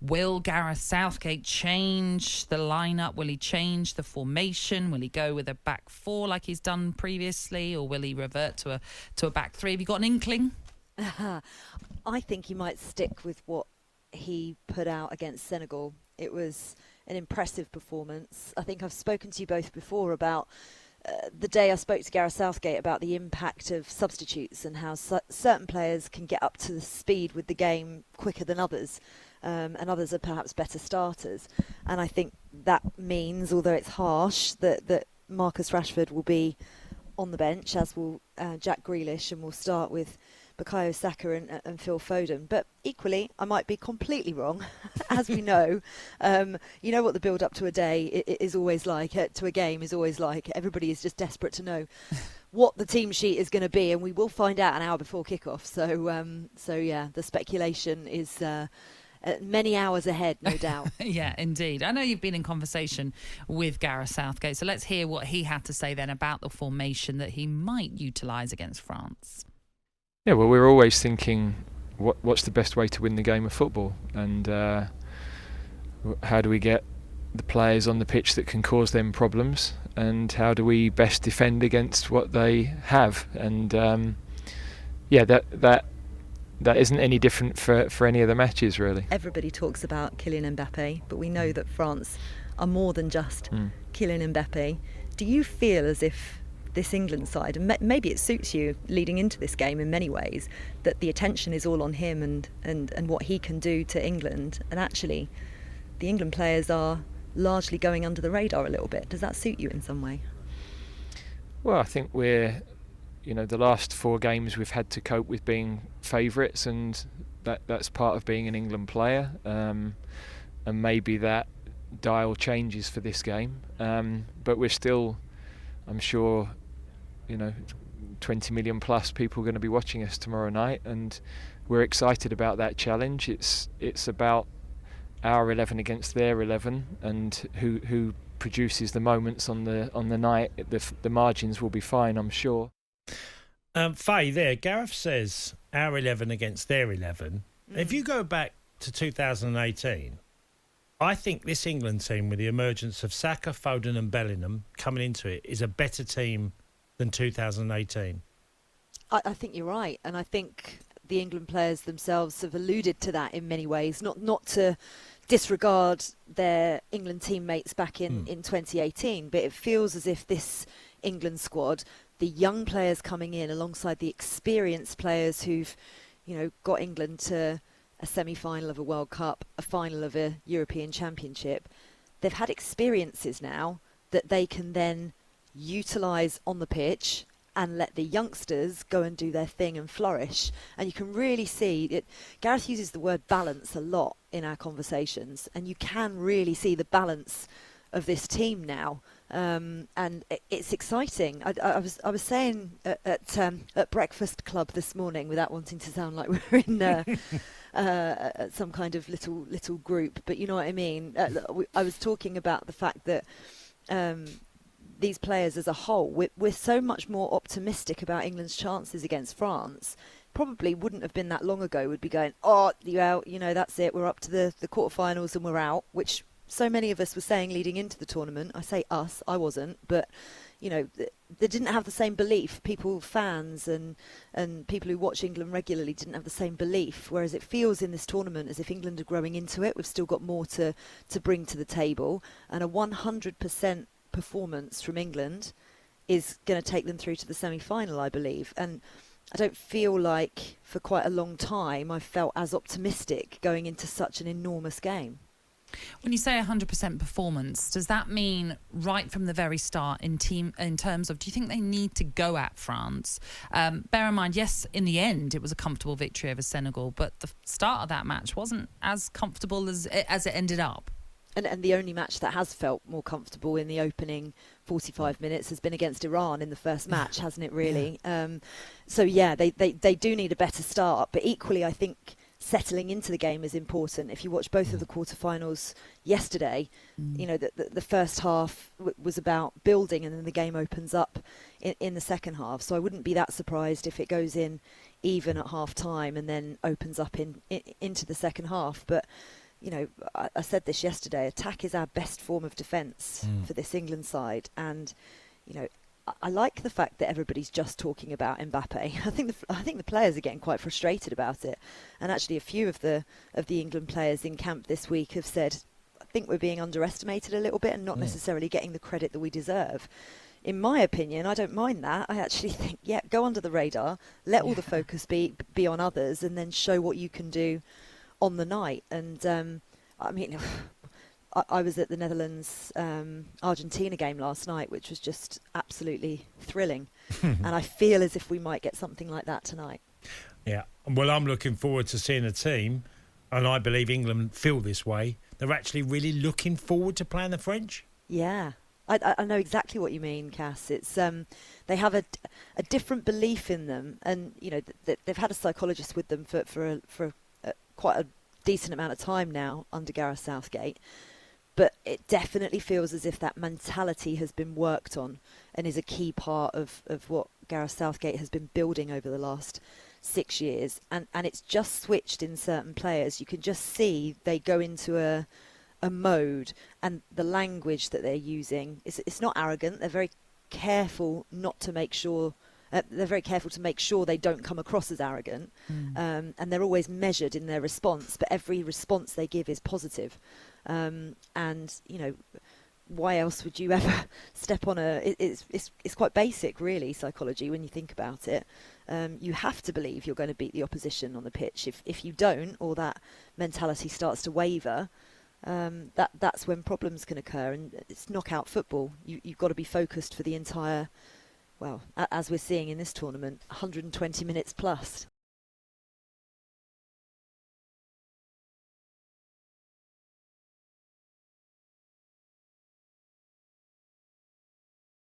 Will Gareth Southgate change the lineup? Will he change the formation? Will he go with a back four like he's done previously, or will he revert to a back three? Have you got an inkling? I think he might stick with what he put out against Senegal. It was an impressive performance. I think I've spoken to you both before about the day I spoke to Gareth Southgate about the impact of substitutes and how certain players can get up to the speed with the game quicker than others, and others are perhaps better starters. And I think that means, although it's harsh, that Marcus Rashford will be on the bench, as will Jack Grealish, and we'll start with Bukayo Saka and Phil Foden. But equally, I might be completely wrong. As we know, you know what the build-up to a day is always like, to a game is always like. Everybody is just desperate to know what the team sheet is going to be, and we will find out an hour before kickoff. So yeah, the speculation is many hours ahead, no doubt. Yeah, indeed. I know you've been in conversation with Gareth Southgate, so let's hear what he had to say then about the formation that he might utilise against France. Yeah, well, we're always thinking, what's the best way to win the game of football, and how do we get the players on the pitch that can cause them problems, and how do we best defend against what they have? And that isn't any different for any of the matches, really. Everybody talks about Kylian Mbappe, but we know that France are more than just Kylian Mbappe. Do you feel as if this England side, and maybe it suits you leading into this game in many ways, that the attention is all on him and what he can do to England, and actually the England players are largely going under the radar a little bit? Does that suit you in some way? Well, I think we're, the last 4 games we've had to cope with being favourites, and that's part of being an England player, and maybe that dial changes for this game, but we're still, I'm sure, 20 million plus people are going to be watching us tomorrow night, and we're excited about that challenge. It's about our 11 against their 11, and who produces the moments on the night. The margins will be fine, I'm sure. Faye, there, Gareth says our 11 against their 11. If you go back to 2018, I think this England team, with the emergence of Saka, Foden and Bellingham coming into it, is a better team than 2018. I think you're right, and I think the England players themselves have alluded to that in many ways, not to disregard their England teammates back in 2018, but it feels as if this England squad, the young players coming in alongside the experienced players who've got England to a semi-final of a World Cup, a final of a European Championship, they've had experiences now that they can then utilise on the pitch and let the youngsters go and do their thing and flourish. And you can really see it. Gareth uses the word balance a lot in our conversations, and you can really see the balance of this team now, and it's exciting. I was saying at Breakfast Club this morning, without wanting to sound like we're in some kind of little group, but you know what I mean. I was talking about the fact that these players as a whole, we're so much more optimistic about England's chances against France. Probably wouldn't have been that long ago. Would be going, that's it. We're up to the quarterfinals and we're out, which so many of us were saying leading into the tournament. I say us, I wasn't, but they didn't have the same belief. Fans and people who watch England regularly didn't have the same belief, whereas it feels in this tournament as if England are growing into it. We've still got more to bring to the table, and a 100% performance from England is going to take them through to the semi-final, I believe. And I don't feel like for quite a long time I've felt as optimistic going into such an enormous game. When you say 100% performance, does that mean right from the very start in terms of, do you think they need to go at France? Bear in mind, yes, in the end it was a comfortable victory over Senegal, but the start of that match wasn't as comfortable as it ended up. And the only match that has felt more comfortable in the opening 45 minutes has been against Iran in the first match, hasn't it, really? Yeah. They do need a better start, but equally I think settling into the game is important. If you watch both of the quarterfinals yesterday, the first half was about building, and then the game opens up in the second half. So I wouldn't be that surprised if it goes in even at half time and then opens up into the second half. But I said this yesterday, attack is our best form of defence for this England side. And, I like the fact that everybody's just talking about Mbappe. I think the players are getting quite frustrated about it. And actually a few of the England players in camp this week have said, I think we're being underestimated a little bit and not necessarily getting the credit that we deserve. In my opinion, I don't mind that. I actually think, go under the radar, let all the focus be on others, and then show what you can do on the night. And I was at the Netherlands Argentina game last night, which was just absolutely thrilling. And I feel as if we might get something like that tonight. Yeah, well, I'm looking forward to seeing a team, and I believe England feel this way. They're actually really looking forward to playing the French. Yeah. I know exactly what you mean, Cass. It's they have a different belief in them, and they've had a psychologist with them for quite a decent amount of time now under Gareth Southgate. But it definitely feels as if that mentality has been worked on and is a key part of what Gareth Southgate has been building over the last 6 years. And it's just switched in certain players. You can just see they go into a mode, and the language that they're using, it's not arrogant. They're very careful not to make sure... they're very careful to make sure they don't come across as arrogant. And they're always measured in their response, but every response they give is positive. And why else would you ever step on it's quite basic, really, psychology when you think about it. You have to believe you're going to beat the opposition on the pitch. If you don't, or that mentality starts to waver, that's when problems can occur. And it's knockout football. You've got to be focused for the entire, well, as we're seeing in this tournament, 120 minutes plus.